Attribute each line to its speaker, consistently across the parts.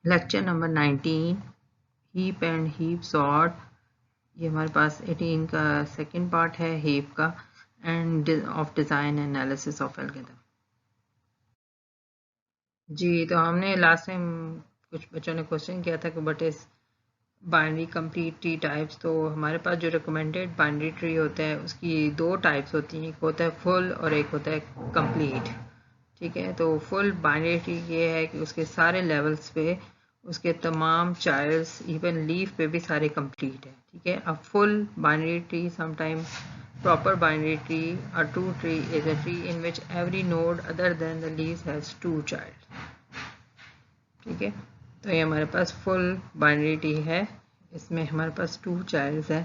Speaker 1: Lecture number 19 heap and heap sort. ये हमारे पास 18 का सेकंड पार्ट है हीप का and of design analysis of algorithm. जी, तो हमने लास्ट टाइम कुछ बच्चों ने क्वेश्चन किया था कि but is binary complete tree types. तो हमारे पास जो रिकमेंडेड बाइनरी ट्री होता है उसकी दो टाइप्स होती हैं, एक होता है फुल और एक होता है कंप्लीट। ठीक है, तो फुल बाइनरी ट्री ये है कि उसके सारे लेवल्स पे उसके तमाम चाइल्ड्स इवन लीफ पे भी सारे कंप्लीट है। ठीक है, a full binary tree sometime proper binary tree, a true tree is a tree in which every node other than the leaves has two child। ठीक है, तो ये हमारे पास फुल बाइनरी ट्री है, इसमें हमारे पास टू चाइल्ड्स हैं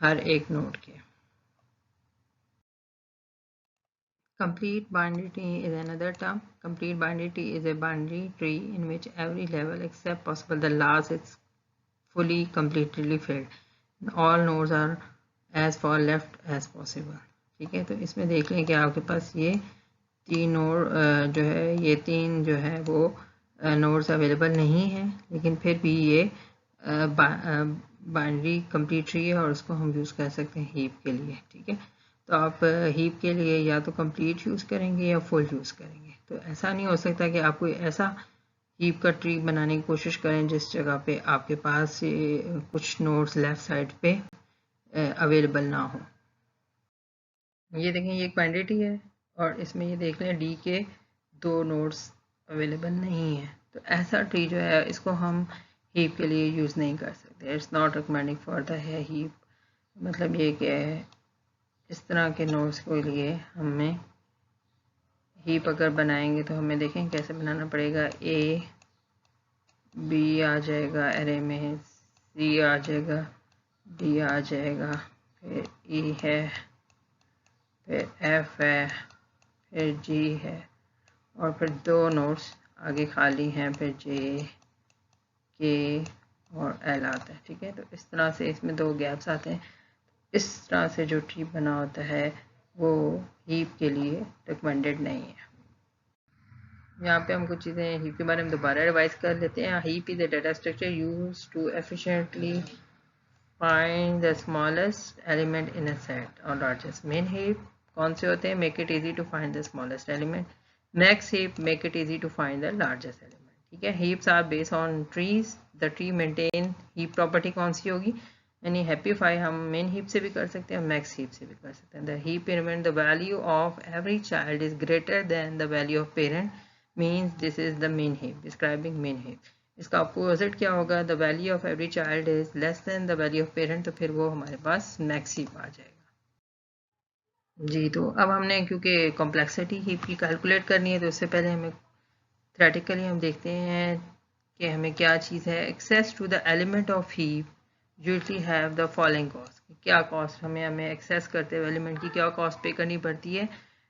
Speaker 1: हर एक नोड के। Complete binary tree is another term. Complete binary tree is a binary tree in which every level except possible the last is fully completely filled. All nodes are as far left as possible। ठीक है, तो इसमें देख लें कि आपके पास ये तीन नोड जो है, ये तीन जो है वो नोड्स अवेलेबल नहीं है, लेकिन फिर भी ये बाइनरी कंप्लीट ट्री है और उसको हम यूज़ कर सकते हैं हीप के लिए। ठीक है, तो आप हीप के लिए या तो कंप्लीट यूज़ करेंगे या फुल यूज़ करेंगे। तो ऐसा नहीं हो सकता कि आप कोई ऐसा हीप का ट्री बनाने की कोशिश करें जिस जगह पे आपके पास कुछ नोड्स लेफ़्ट साइड पे अवेलेबल ना हो। ये देखें, ये एक बाइनरी ट्री है और इसमें ये देख लें डी के दो नोड्स अवेलेबल नहीं है। तो ऐसा ट्री जो है इसको हम हीप के लिए यूज़ नहीं कर सकते। It's not recommending for the है हीप। मतलब ये कि इस तरह के नोड्स के लिए हमें हीप अगर बनाएंगे तो हमें देखें कैसे बनाना पड़ेगा। ए बी आ जाएगा एरे में, सी आ जाएगा, डी आ जाएगा, फिर ई है, फिर एफ है, फिर जी है और फिर दो नोड्स आगे खाली हैं, फिर जे के और एल आता है। ठीक है, तो इस तरह से इसमें दो गैप्स आते हैं। इस तरह से जो ट्री बना होता है वो हीप के लिए रिकमेंडेड नहीं है। यहाँ पे हम कुछ चीज़ें हीप के बारे में दोबारा रिवाइज कर लेते हैं। Heap is a data structure use to efficiently find the smallest element in a set और लार्जेस्ट। मेन हीप कौन से होते हैं? Make it easy to find the smallest element. Next heap make it easy to find the largest element. ठीक है, heaps are based on trees. The tree maintain heap property कौन सी होगी? यानी हैप्पीफाई हम मेन हीप से भी कर सकते हैं, मैक्स हीप से भी कर सकते हैं। The heap element the value of every child is greater then the value of parent means this is the main heap. Describing main heap. इसका अपोजिट क्या होगा? The value of every child is less then the value of parent, तो फिर वो हमारे पास max heap आ जाएगा। जी, तो अब हमने क्योंकि कॉम्प्लेक्सिटी हीप की कैलकुलेट करनी है तो उससे पहले हमें थ्योरेटिकली हम देखते हैं कि हमें क्या चीज़ है। Access to the element of heap usually have the following cost. क्या कॉस्ट हमें एक्सेस करते हुए एलिमेंट की क्या कॉस्ट पे करनी पड़ती है?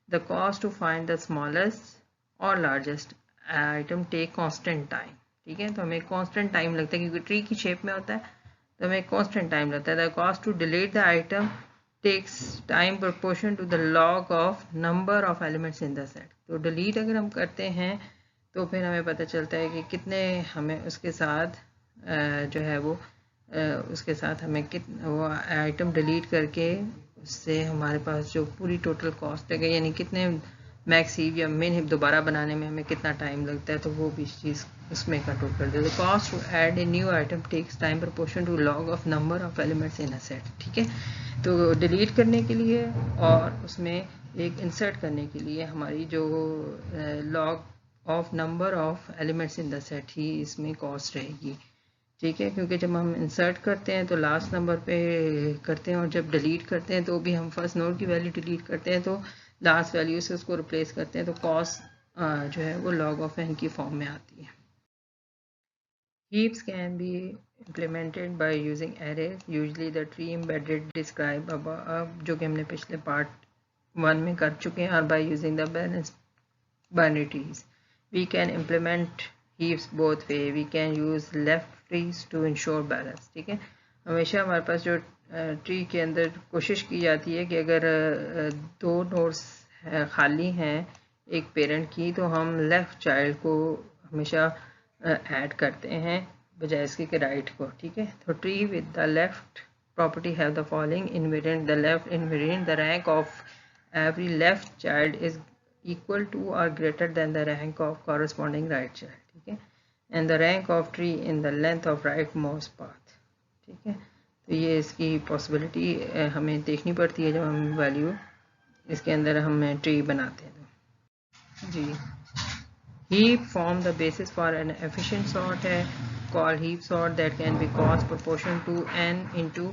Speaker 1: The cost to find the smallest और largest item take constant time. ठीक है, तो हमें कांस्टेंट टाइम लगता है क्योंकि ट्री की शेप में होता है, तो हमें कांस्टेंट टाइम लगता है। The cost to delete the item takes time proportion to the log of number of elements in the set. तो डिलीट अगर हम करते हैं तो फिर हमें पता चलता है कि कितने हमें उसके साथ जो है वो उसके साथ हमें वो आइटम डिलीट करके उससे हमारे पास जो पूरी टोटल कॉस्ट है यानी कितने मैक्स हीप या मेन हीप दोबारा बनाने में हमें कितना टाइम लगता है, तो वो भी चीज़ उसमें कंट्रोल कर देते। Cost to add a new item takes time proportion to log of number of elements in a set. ठीक है, तो डिलीट करने के लिए और उसमें एक इंसर्ट करने के लिए हमारी जो log of number of elements in the set ही इसमें कॉस्ट रहेगी। ठीक है, क्योंकि जब हम इंसर्ट करते हैं तो लास्ट नंबर पे करते हैं और जब डिलीट करते हैं तो भी हम फर्स्ट नोड की वैल्यू डिलीट करते हैं तो लास्ट वैल्यू से उसको रिप्लेस करते हैं, तो कॉस्ट जो है वो लॉग ऑफ एन की फॉर्म में आती है। Heaps can be implemented by using arrays, usually the tree embedded described above, जो कि हमने पिछले पार्ट 1 में कर चुके हैं, और by using the balanced binary trees. We can implement heaps both way. We can use left trees to ensure balance. ठीक है, हमेशा हमारे पास जो ट्री के अंदर कोशिश की जाती है कि अगर दो नोड्स खाली हैं एक पेरेंट की, तो हम लेफ़्ट चाइल्ड को हमेशा ऐड करते हैं बजाय इसके कि राइट को, ठीक है। तो tree with the left property have the following invariant: the left invariant, the rank of every left child is equal to or greater than the rank of corresponding right child, ठीक है। and the rank of tree in the length of rightmost path, ठीक है। तो ये इसकी possibility हमें देखनी पड़ती है जब हम वैल्यू इसके अंदर हम ट्री बनाते हैं। तो जी heap form the basis for an efficient sort है called heap sort that can be cost proportional to n into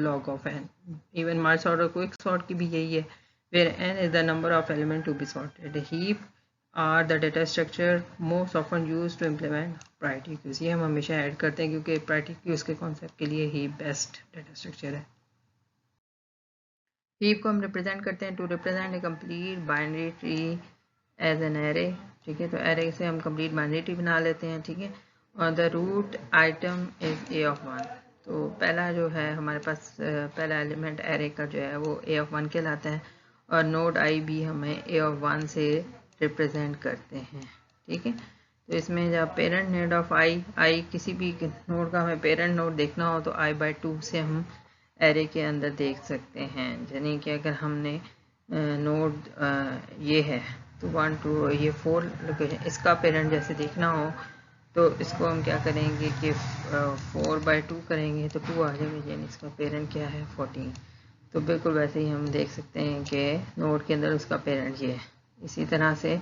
Speaker 1: log of n. Even merge sort और quick sort की भी यही है, where n is the number of element to be sorted. Heap are the data structure most often used to implement priority queues. ये हम हमेशा add करते हैं क्योंकि priority queues के कॉन्सेप्ट के लिए heap बेस्ट डेटा स्ट्रक्चर है। heap को हम रिप्रेजेंट करते हैं to represent a complete binary tree as an array, ठीक है। तो एरे से हम कंप्लीट बाइनरी ट्री बना लेते हैं, ठीक है। और the root item is A of 1, तो पहला जो है हमारे पास पहला एलिमेंट एरे का जो है वो ए ऑफ 1 कहलाता है और नोड आई भी हमें ए ऑफ 1 से रिप्रेजेंट करते हैं, ठीक है। तो इसमें जब पेरेंट नोड ऑफ आई किसी भी नोड का हमें पेरेंट नोड देखना हो तो i/2 से हम एरे के अंदर देख सकते हैं। यानी कि अगर हमने नोड ये है तो 1 2 ये 4 लोकेशन इसका पेरेंट जैसे देखना हो तो इसको हम क्या करेंगे कि 4/2 करेंगे तो 2 आ जाएगा, यानी इसका पेरेंट क्या है 14। तो बिल्कुल वैसे ही हम देख सकते हैं कि नोड के अंदर उसका पेरेंट ये है। इसी तरह से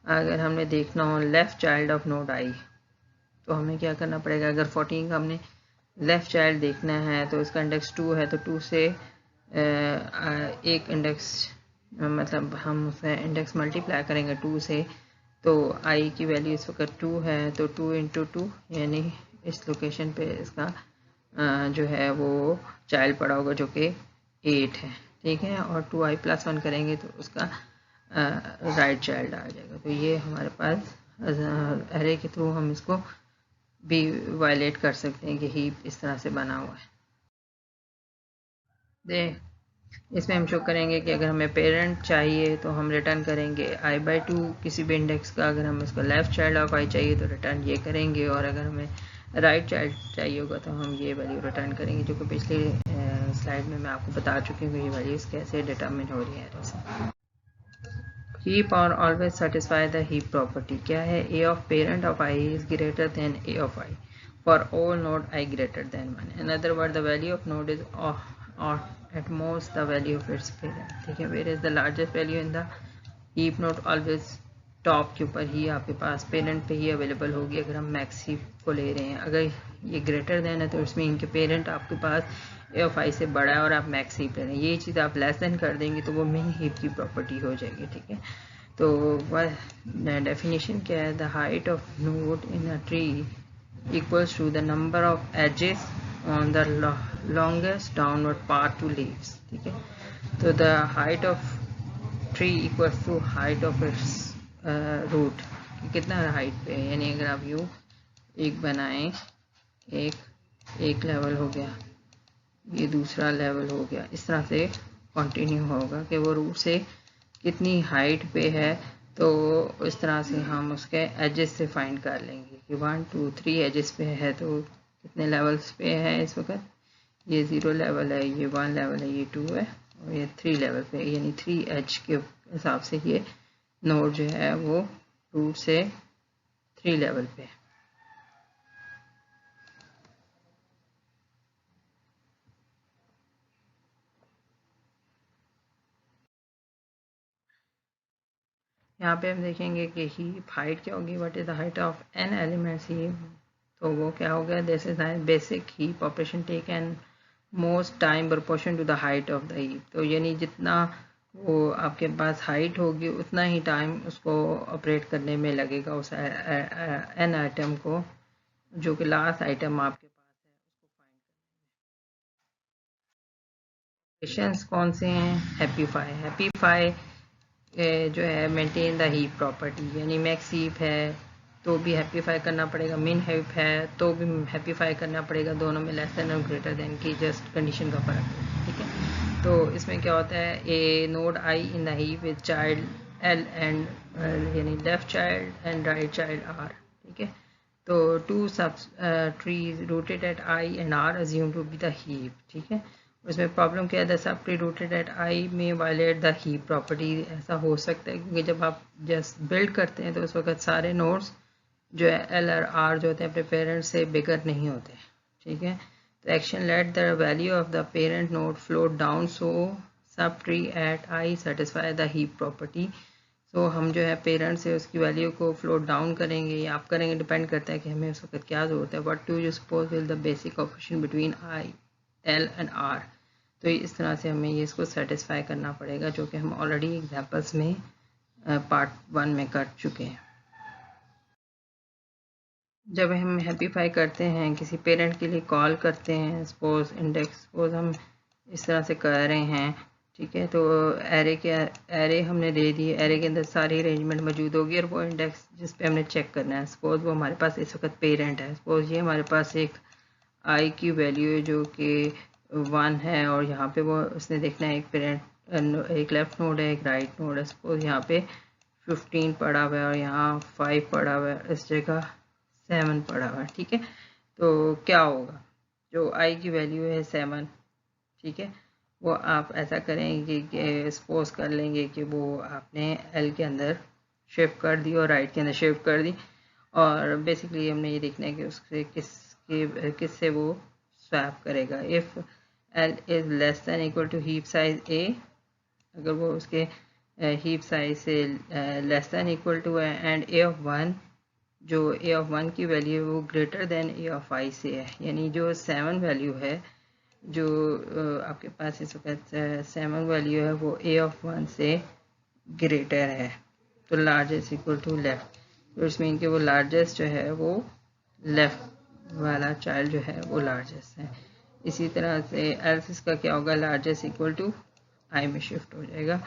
Speaker 1: अगर हमने देखना हो लेफ़्ट चाइल्ड ऑफ नोड आई तो हमें क्या करना पड़ेगा, अगर 14 का हमने लेफ़्ट चाइल्ड देखना है तो इसका इंडेक्स 2 है तो 2 से एक इंडेक्स मतलब हम उससे इंडेक्स मल्टीप्लाई करेंगे 2 से, तो आई की वैल्यू इस वक्त 2 है तो 2 × 2 यानी इस लोकेशन पे इसका जो है वो चाइल्ड पड़ा होगा जो कि 8 है, ठीक है। और 2i+1 करेंगे तो उसका राइट चाइल्ड आ जाएगा। तो ये हमारे पास एरे के थ्रू हम इसको भी वायलेट कर सकते हैं कि हीप इस तरह से बना हुआ है। इसमें हम शो करेंगे कि अगर हमें पेरेंट चाहिए तो हम रिटर्न करेंगे i/2 किसी भी इंडेक्स का, अगर हमें उसका लेफ़्ट चाइल्ड ऑफ आई चाहिए तो रिटर्न ये करेंगे, और अगर हमें राइट चाइल्ड चाहिए होगा तो हम ये वैल्यू रिटर्न करेंगे, जो कि पिछली स्लाइड में मैं आपको बता चुकी हूँ ये वैल्यूज़ कैसे डिटरमिन हो रही है। हीप और always satisfy the heap property क्या है, A of parent of I is greater than A of I for all node I greater than 1। In other word the value of node is or at most the value of its parent, ठीक है। where is the largest value in the heap node always top के ऊपर ही आपके पास parent पे ही available होगी अगर हम max heap को ले रहे हैं। अगर ये ग्रेटर देन है तो इसमें इनके पेरेंट आपके पास ए ऑफ आई से बड़ा है और आप मैक्स हीप ले रहे हैं, ये चीज़ आप लेस देन कर देंगे तो वो मिन हीप की प्रॉपर्टी हो जाएगी, ठीक है। तो वह डेफिनेशन क्या है, the height of node in a tree equals to the number of edges on the longest downward path to leaves, ठीक है। तो the height of tree equals to height of its root, कितना height पे है, यानी अगर आप you एक बनाएं एक लेवल हो गया, ये दूसरा लेवल हो गया, इस तरह से कंटिन्यू होगा कि वो रूट से कितनी हाइट पे है, तो इस तरह से हम उसके एजेस से फाइंड कर लेंगे कि 1 2 3 एजेस पे है तो कितने लेवल्स पे है। इस वक्त ये 0 लेवल है, ये 1 लेवल है, ये 2 है और ये 3 लेवल पे, यानी 3 एज के हिसाब से ये नोड जो है वो रूट से 3 लेवल पे है। यहाँ पे हम देखेंगे कि हीप हाइट क्या होगी, what is the height of N elements heap, तो वो क्या हो गया, this is basic heap operation take an most time proportion to the height of the heap. तो यानी जितना वो आपके पास हाइट होगी उतना ही टाइम उसको ऑपरेट करने में लगेगा उस एन आइटम को, जो कि लास्ट आइटम आपके पास है उसको फाइंड करने में। कौन से हैं, हैप्पीफाई जो है मेंटेन द हीप प्रॉपर्टी, यानी मैक्स हीप है तो भी हैप्पीफाई करना पड़ेगा, मिन हीप है तो भी हैप्पीफाई करना पड़ेगा, दोनों में लेस देन और ग्रेटर देन की जस्ट कंडीशन का फर्क है, ठीक है। तो इसमें क्या होता है, a node I in the heap with child L and यानी left child and right child R, ठीक है। तो 2 subtrees rooted at I and R assume to be the heap, ठीक है। उसमें प्रॉब्लम क्या है, the sub tree rooted at आई में वायलेट द हीप प्रॉपर्टी। ऐसा हो सकता है क्योंकि जब आप जस्ट बिल्ड करते हैं तो उस वक्त सारे नोड्स जो है एल और आर जो होते हैं अपने पेरेंट्स से बिगर नहीं होते, ठीक है। तो action let the value of the parent node float down so sub tree eight I satisfy the heap property. तो हम जो है पेरेंट से उसकी वैल्यू को फ्लोट डाउन करेंगे या आप करेंगे, डिपेंड करता है कि हमें उस वक्त क्या ज़रूरत है। What do you suppose will the basic coefficient between I L and R. तो इस तरह से हमें ये इसको सेटिस्फाई करना पड़ेगा, जो कि हम ऑलरेडी एग्जांपल्स में पार्ट 1 में कर चुके हैं। जब हम हैप्पीफाई करते हैं किसी पेरेंट के लिए कॉल करते हैं, सपोज इंडेक्स सपोज हम इस तरह से कर रहे हैं, ठीक है। तो एरे हमने दे दी, एरे के अंदर सारी अरेंजमेंट मौजूद होगी और वो इंडेक्स जिस पे हमने चेक करना है, सपोज वो हमारे पास इस वक्त पेरेंट है। सपोज ये हमारे पास एक आई की वैल्यू है जो कि 1 है और यहाँ पे वो उसने देखना है एक पेरेंट, एक लेफ्ट नोड है एक राइट नोड है। सपोज यहाँ पे 15 पड़ा हुआ है और यहाँ 5 पड़ा हुआ है, इस जगह 7 पड़ा हुआ है, ठीक है। तो क्या होगा, जो आई की वैल्यू है 7, ठीक है, वो आप ऐसा करेंगे कि सपोज कर लेंगे कि वो आपने एल के अंदर शिफ्ट कर दी और राइट के अंदर शिफ्ट कर दी, और बेसिकली हमने ये देखना है कि उससे किससे वो स्वैप करेगा। If L is less than equal to heap size A, अगर वो उसके हीप साइज से लेस दैन इक्वल टू है, एंड ए ऑफ 1, जो ए ऑफ 1 की वैल्यू है वो greater than A of I से है, यानी जो 7 वैल्यू है जो आपके पास इस वक्त 7 वैल्यू है वो ए ऑफ 1 से ग्रेटर है, तो लार्जेस्ट इक्वल टू लेफ्ट। तो इट्स मीन कि वो लार्जेस्ट जो है वो लेफ्ट वाला चाइल्ड जो है वो लार्जेस्ट है। इसी तरह से एल्स इसका क्या होगा, लार्जेस्ट इक्वल टू आई में शिफ्ट हो जाएगा।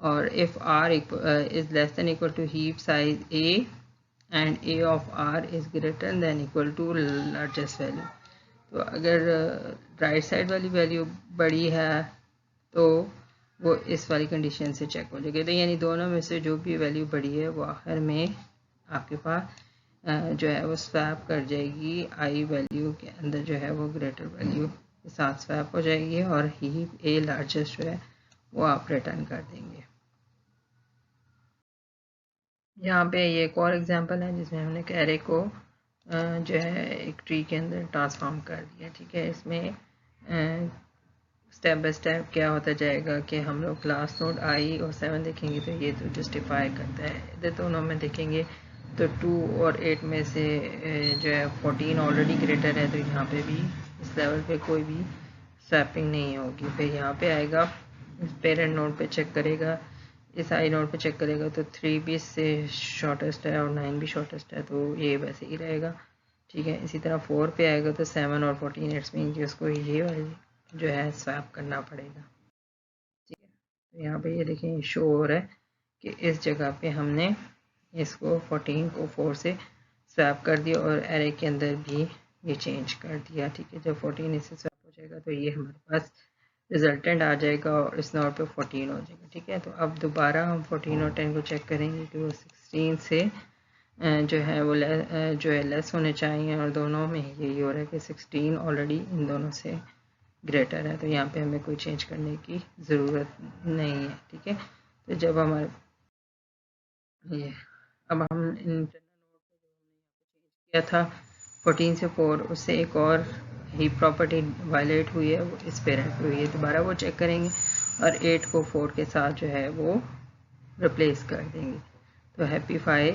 Speaker 1: और if R is less than equal to heap size A and A of R is greater than equal to largest value, तो अगर राइट साइड वाली वैल्यू बड़ी है तो वो इस वाली कंडीशन से चेक हो जाएगी। तो यानी दोनों में से जो भी वैल्यू बड़ी है वो आखिर में आपके पास जो है वो स्वैप कर जाएगी, आई वैल्यू के अंदर जो है वो ग्रेटर वैल्यू के साथ स्वैप हो जाएगी और ही ए लार्जेस्ट जो है वो आप रिटर्न कर देंगे। यहाँ पे ये एक और एग्जांपल है जिसमें हमने एरे को जो है एक ट्री के अंदर ट्रांसफॉर्म कर दिया, ठीक है। इसमें स्टेप बाय स्टेप क्या होता जाएगा कि हम लोग क्लास नोड आई और 7 देखेंगे तो ये तो जस्टिफाई करता है। इधर दोनों में देखेंगे तो 2 और 8 में से जो है 14 ऑलरेडी ग्रेटर है, तो यहाँ पे भी इस लेवल पे कोई भी स्वैपिंग नहीं होगी। फिर यहाँ पे आएगा, पेरेंट नोड पे चेक करेगा, इस आई नोड पे चेक करेगा तो 3 भी इससे शॉर्टेस्ट है और 9 भी शॉर्टेस्ट है, तो ये वैसे ही रहेगा, ठीक है। इसी तरह 4 पे आएगा तो 7 और 14, इट्स मीन कि उसको ये वाली जो है स्वैप करना पड़ेगा, ठीक है। तो यहाँ पे ये देखें शो हो रहा है कि इस जगह पे हमने इसको 14 को 4 से स्वैप कर दिया और एरे के अंदर भी ये चेंज कर दिया, ठीक है। जब 14 इससे स्वैप हो जाएगा तो ये हमारे पास रिजल्टेंट आ जाएगा और इस नोड पे 14 हो जाएगा, ठीक है। तो अब दोबारा हम 14 और 10 को चेक करेंगे कि वो 16 से जो है वो जो है लेस होने चाहिए, और दोनों में यही हो रहा है कि 16 ऑलरेडी इन दोनों से ग्रेटर है, तो यहाँ पे हमें कोई चेंज करने की ज़रूरत नहीं है, ठीक है। तो जब हमारे ये अब हम इंटरनल नोड पे जो हमने यहाँ पे चेंज किया था 14 से 4, उससे एक और ही प्रॉपर्टी वायलेट हुई है, वो इस पेरेंट पे हुई है, दोबारा वो चेक करेंगे और 8 को 4 के साथ जो है वो रिप्लेस कर देंगे, तो हैप्पीफाई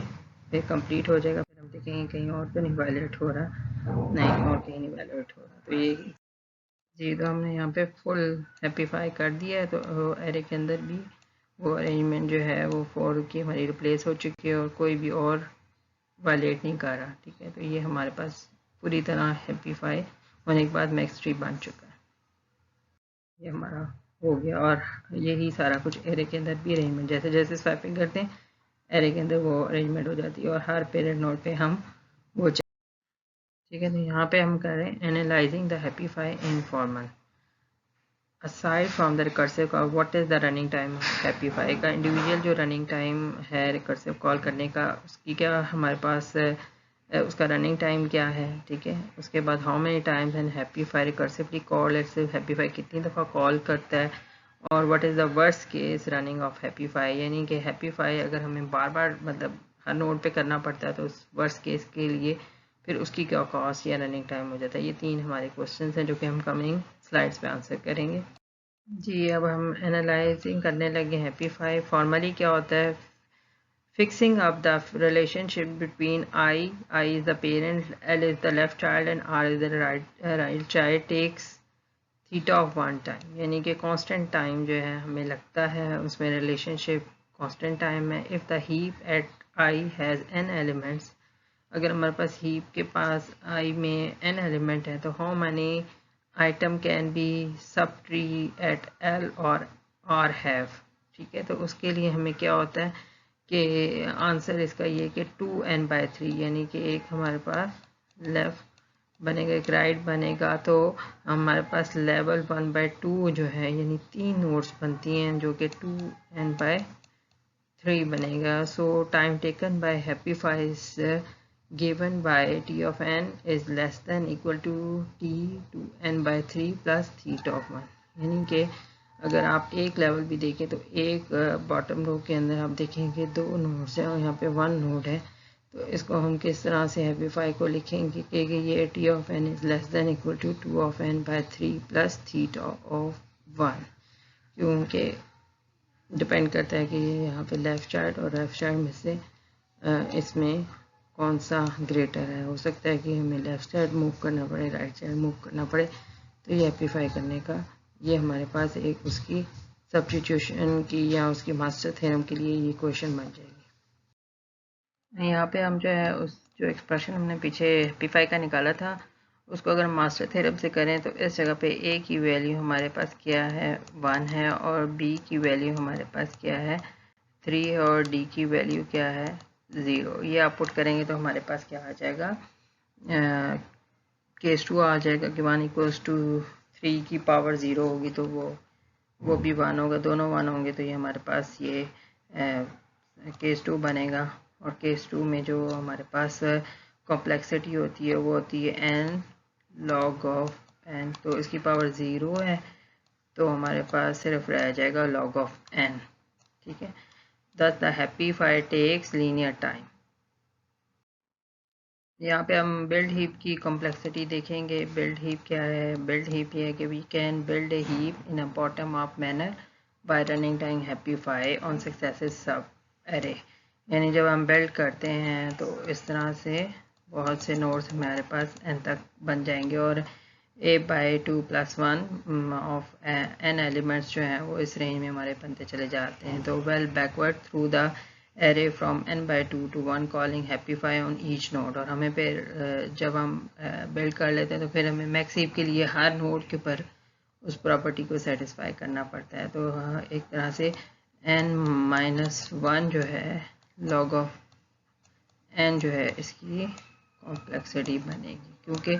Speaker 1: पे कंप्लीट हो जाएगा। फिर हम देखेंगे कहीं और तो नहीं वायलेट हो रहा, नहीं और कहीं नहीं वायलेट हो रहा, तो ये जी तो हमने यहाँ पे फुल हैप्पीफाई कर दिया है। तो एरे के अंदर भी वो अरेंजमेंट जो है वो 4 की हमारी रिप्लेस हो चुकी है और कोई भी और वायलेट नहीं कर रहा, ठीक है। तो ये हमारे पास पूरी तरह हैप्पीफाई होने के बाद मैक्स ट्री बन चुका है, ये हमारा हो गया। और यही सारा कुछ एरे के अंदर भी अरेंजमेंट जैसे जैसे स्वैपिंग करते हैं एरे के अंदर वो अरेंजमेंट हो जाती है और हर पेरेंट नोड पे हम वो, ठीक है। तो यहाँ पे हम कर रहे हैं analyzing the heapify in formal. Aside from the recursive call, what is the running time heapify का इंडिविजुअल जो रनिंग टाइम है रिकर्सिव कॉल करने का, उसकी क्या हमारे पास उसका रनिंग टाइम क्या है, ठीक है। उसके बाद how many times and heapify recursively call it, सिर्फ हैप्पीफाई कितनी दफ़ा कॉल करता है, और what is the worst case running of heapify, यानी कि हैप्पीफाई अगर हमें बार बार मतलब हर नोड पे करना पड़ता है तो उस वर्स्ट केस के लिए फिर उसकी क्या कॉस्ट या रनिंग टाइम हो जाता है। ये 3 हमारे क्वेश्चन हैं जो कि हम कमिंग स्लाइड्स पे आंसर करेंगे। जी, अब हम एनालाइजिंग करने लगे हैप्पीफाई। फॉर्मली क्या होता है, fixing up the relationship between I is the parent, L is the left child and R is the right child takes theta of one time, यानी कि constant time जो है हमें लगता है उसमें relationship constant time है। if the heap at I has n elements, अगर हमारे पास heap के पास I में n element है तो how many item can be subtree at L और R have, ठीक है। तो उसके लिए हमें क्या होता है कि आंसर इसका ये कि 2n/3, यानी कि एक हमारे पास लेफ़्ट बनेगा एक राइट बनेगा, तो हमारे पास लेवल 1/2 जो है यानी 3 नोड्स बनती हैं जो कि 2n/3 बनेगा। So time taken by heapify is given by t of n is less than equal to t 2n/3 plus theta of 1, यानी कि अगर आप एक लेवल भी देखें तो एक बॉटम रो के अंदर आप देखेंगे 2 नोड्स हैं और यहाँ पे 1 नोड है। तो इसको हम किस तरह से हैप्पीफाई को लिखेंगे कि ये t of n is less than equal to 2 of n/3 plus theta of 1, क्योंकि डिपेंड करता है कि यहाँ पे लेफ़्ट चाइल्ड और राइट चाइल्ड में से इसमें कौन सा ग्रेटर है। हो सकता है कि हमें लेफ़्ट साइड मूव करना पड़े, राइट साइड मूव करना पड़े, तो ये हैप्पीफाई करने का ये हमारे पास एक उसकी सब्स्टिट्यूशन की या उसकी मास्टर थ्योरम के लिए ये क्वेश्चन बन जाएगी। यहाँ पे हम जो है उस जो एक्सप्रेशन हमने पीछे हैप्पीफाई का निकाला था उसको अगर मास्टर थ्योरम से करें तो इस जगह पे a की वैल्यू हमारे पास क्या है 1 है, और b की वैल्यू हमारे पास क्या है 3 है, और d की वैल्यू क्या है 0। ये आप पुट करेंगे तो हमारे पास क्या आ जाएगा, केस 2 आ जाएगा कि 1 इक्वल्स टू 3 की पावर 0 होगी तो वो भी 1 होगा, दोनों 1 होंगे तो ये हमारे पास ये केस 2 बनेगा। और केस 2 में जो हमारे पास कॉम्प्लेक्सिटी होती है वो होती है n log ऑफ n, तो इसकी पावर 0 है तो हमारे पास सिर्फ रह जाएगा log ऑफ n, ठीक है। Thus the heapify takes linear time. यहाँ पे हम बिल्ड हीप की कॉम्प्लेक्सिटी देखेंगे। बिल्ड हीप क्या है, बिल्ड हीप ये है कि we can build a heap in a bottom up manner by running time heapify on successive subarray, यानी जब हम बिल्ड करते हैं तो इस तरह से बहुत से नोड्स हमारे पास n तक बन जाएंगे और a/2 + 1 ऑफ n एलिमेंट्स जो हैं वो इस रेंज में हमारे बनते चले जाते हैं। तो well backward through the array from n/2 to 1 calling happify on each node, और हमें फिर जब हम बिल्ड कर लेते हैं तो फिर हमें मैक्स हीप के लिए हर नोड के ऊपर उस प्रॉपर्टी को सेटिस्फाई करना पड़ता है। तो एक तरह से n-1 जो है log ऑफ n जो है इसकी कॉम्प्लेक्सिटी बनेगी, क्योंकि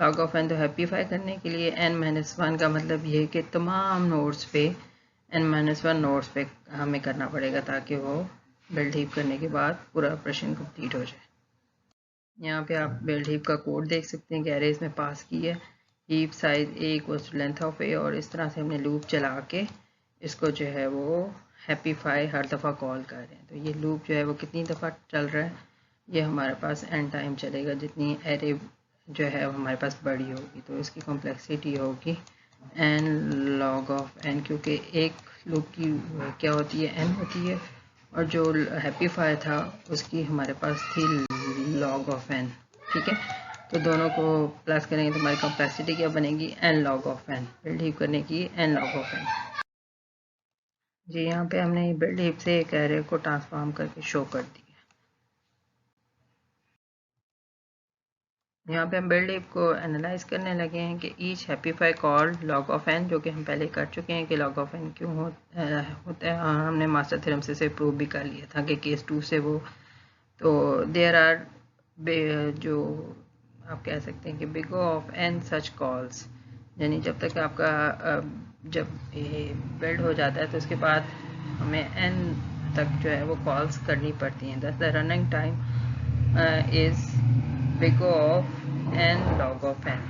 Speaker 1: log ऑफ n तो हैप्पीफाई करने के लिए n-1 का मतलब ये है कि तमाम नोड्स पे n-1 नोड्स पे हमें करना पड़ेगा ताकि वो बिल्ड हीप करने के बाद पूरा ऑपरेशन कंप्लीट हो जाए। यहाँ पे आप बिल्ड हीप का कोड देख सकते हैं कि एरे इसमें पास की है heap size a equals to length of a, और इस तरह से हमने लूप चला के इसको जो है वो हैप्पीफाई हर दफ़ा कॉल कर रहे हैं। तो ये लूप जो है वो कितनी दफ़ा चल रहा है, ये हमारे पास n टाइम चलेगा जितनी एरे जो है वो हमारे पास बड़ी होगी। तो इसकी कॉम्प्लेक्सिटी होगी n log ऑफ n, क्योंकि एक लूप की क्या होती है n होती है और जो हैप्पीफाई था उसकी हमारे पास थी log ऑफ n, ठीक है। तो दोनों को प्लस करेंगे तो हमारी कॉम्प्लेक्सिटी क्या बनेगी n log of n, build heap करने की n log ऑफ n। जी, यहाँ पे हमने बिल्ड हीप से एक एरे को ट्रांसफॉर्म करके शो कर दिया। यहाँ पे हम बिल्ड हीप को एनालाइज करने लगे हैं कि each heapify call log of n, जो कि हम पहले कर चुके हैं कि log ऑफ n क्यों होता है, और हमने मास्टर थ्योरम से प्रूव भी कर लिया था कि केस 2 से वो। तो देयर आर जो आप कह सकते हैं कि big of n such calls, यानी जब तक आपका जब बिल्ड हो जाता है तो उसके बाद हमें n तक जो है वो कॉल्स करनी पड़ती हैं। That's the running time is big O of n log of n.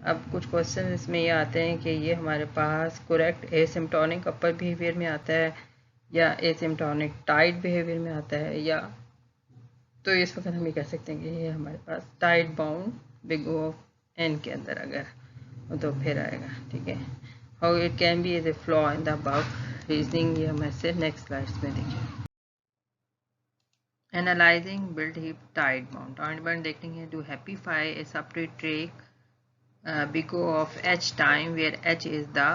Speaker 1: अब कुछ क्वेश्चन इसमें ये आते हैं कि ये हमारे पास करेक्ट एसिम्प्टोनिक अपर बिहेवियर में आता है या एसिम्प्टोनिक टाइट बिहेवियर में आता है, या तो इस वक्त हम ये कह सकते हैं कि ये हमारे पास tight bound big O of n के अंदर अगर तो फिर आएगा, ठीक है. How it can be as a flaw in the above reasoning, ये हम ऐसे नेक्स्ट स्लाइड्स में देखें. Analyzing build heap tight bound देखेंगे. टू हैप्पीफाई ए सबट्री ट्रेक big O of h time where h is the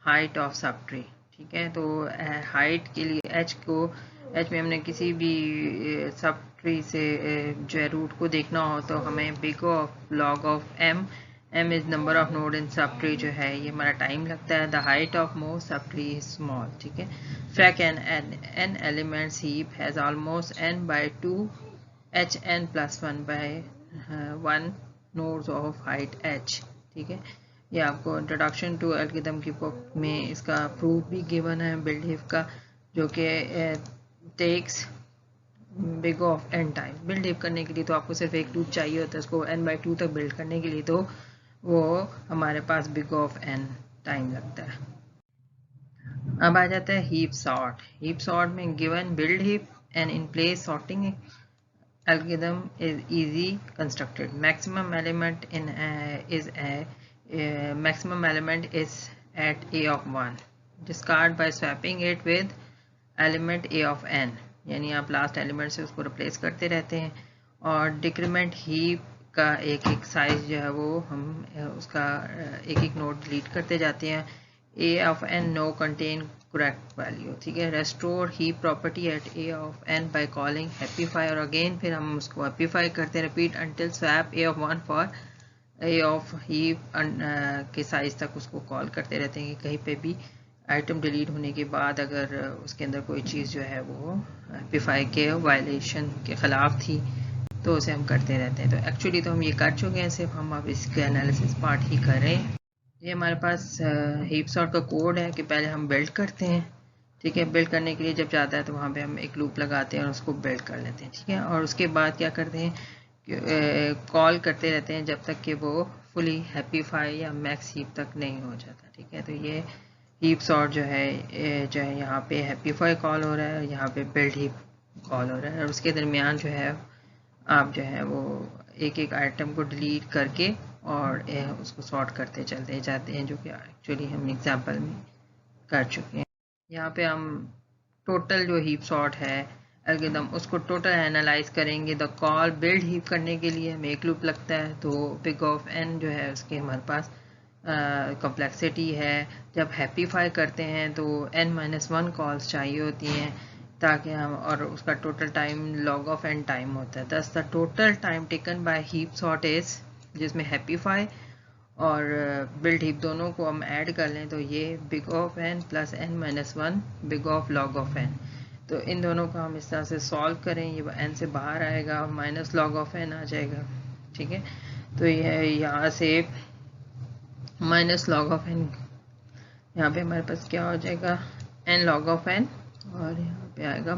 Speaker 1: height of subtree, ठीक है. तो हाइट के लिए h को h में हमने किसी भी सब ट्री से जो है रूट को देखना हो तो हमें big O of log of m is number of node in sub tree जो है ये हमारा टाइम लगता है. The height of most sub tree is small, ठीक है. फ्रैक n elements heap has almost n by 2 hn plus 1 by 1 nodes of height h, ठीक है. ये आपको इंट्रोडक्शन टू एल्गोरिथम की बुक में इसका प्रूफ भी गिवन है बिल्ड हीप का, जो कि takes big O of n time. Build heap करने के लिए तो आपको सिर्फ एक लूप चाहिए होता है, उसको n by 2 तक बिल्ड करने के लिए तो वो हमारे पास big O of n time लगता है. अब आ जाता है हीप सॉर्ट. हीप सॉर्ट में given build heap and in place sorting algorithm is easy constructed. Maximum element is at a of 1. Discard by swapping it with element a of n, यानी आप last element से उसको replace करते रहते हैं. और decrement heap का एक एक साइज जो है वो हम उसका एक एक नोड डिलीट करते जाते हैं. a of n no contain correct value, ठीक है. Restore heap property at a of n by calling happify, और अगेन फिर हम उसको हैप्पीफाई करते हैं. Repeat until swap a of 1 for a of heap के साइज तक उसको कॉल करते रहते हैं कि कहीं पे भी आइटम डिलीट होने के बाद अगर उसके अंदर कोई चीज़ जो है वो हैप्पीफाई के वायलेशन के ख़िलाफ़ थी तो उसे हम करते रहते हैं. तो एक्चुअली तो हम ये कर चुके हैं, सिर्फ हम अब इसके एनालिसिस पार्ट ही कर रहे हैं. ये हमारे पास हीप सॉर्ट का कोड है कि पहले हम बिल्ड करते हैं, ठीक है. बिल्ड करने के लिए जब जाता है तो वहाँ पे हम एक लूप लगाते हैं और उसको बिल्ड कर लेते हैं, ठीक है. और उसके बाद क्या करते हैं, कॉल करते रहते हैं जब तक कि वो फुली हैप्पीफाई या मैक्स हीप तक नहीं हो जाता, ठीक है. तो ये हीप सॉर्ट जो है यहाँ पे हैप्पीफाई कॉल हो रहा है, यहाँ पे बिल्ड हीप कॉल हो रहा है, और उसके दरमियान जो है आप जो है वो एक एक आइटम को डिलीट करके और उसको सॉर्ट करते चलते जाते हैं, जो कि एक्चुअली हम एग्जांपल में कर चुके हैं. यहाँ पे हम टोटल जो हीप सॉर्ट है एल्गोरिथम उसको टोटल एनालाइज करेंगे. द कॉल बिल्ड हीप करने के लिए हमें एक लूप लगता है, तो बिग ऑफ n जो है उसके हमारे पास कॉम्प्लेक्सिटी है. जब हैप्पीफाई करते हैं तो n-1 कॉल्स चाहिए होती हैं ताकि हम, और उसका total time log of n time होता है. दस the total time taken bye heap sort is, जिसमें हैप्पीफाई और बिल्ड हीप दोनों को हम ऐड कर लें तो ये big of n plus n-1 big of log of n. तो इन दोनों को हम इस तरह से सॉल्व करें, ये n से बाहर आएगा, माइनस log of n आ जाएगा, ठीक है. तो ये यहाँ से माइनस log of n, यहाँ पे हमारे पास क्या हो जाएगा n log of n, और यहाँ पे आएगा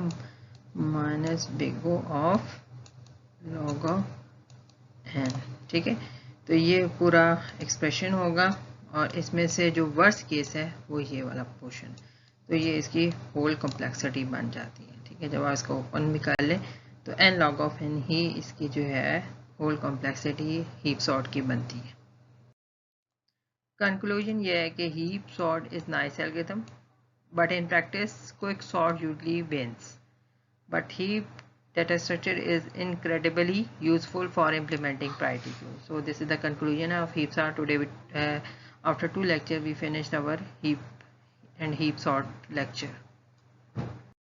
Speaker 1: minus big O of log of n, ठीक है. तो ये पूरा एक्सप्रेशन होगा और इसमें से जो वर्स्ट केस है वो ये वाला पोर्शन, तो ये इसकी होल कॉम्प्लेक्सिटी बन जाती है, ठीक है. जब आप इसको ओपन भी कर लें तो n log of n ही इसकी जो है होल कॉम्प्लेक्सिटी हीप सॉर्ट की बनती है. कंक्लूजन ये है कि heap sort is nice algorithm, but in practice quicksort usually wins. But heap data structure is incredibly useful for implementing priority queues. So this is the conclusion of heap sort. Today after 2 lectures we finished our heap and heap sort lecture.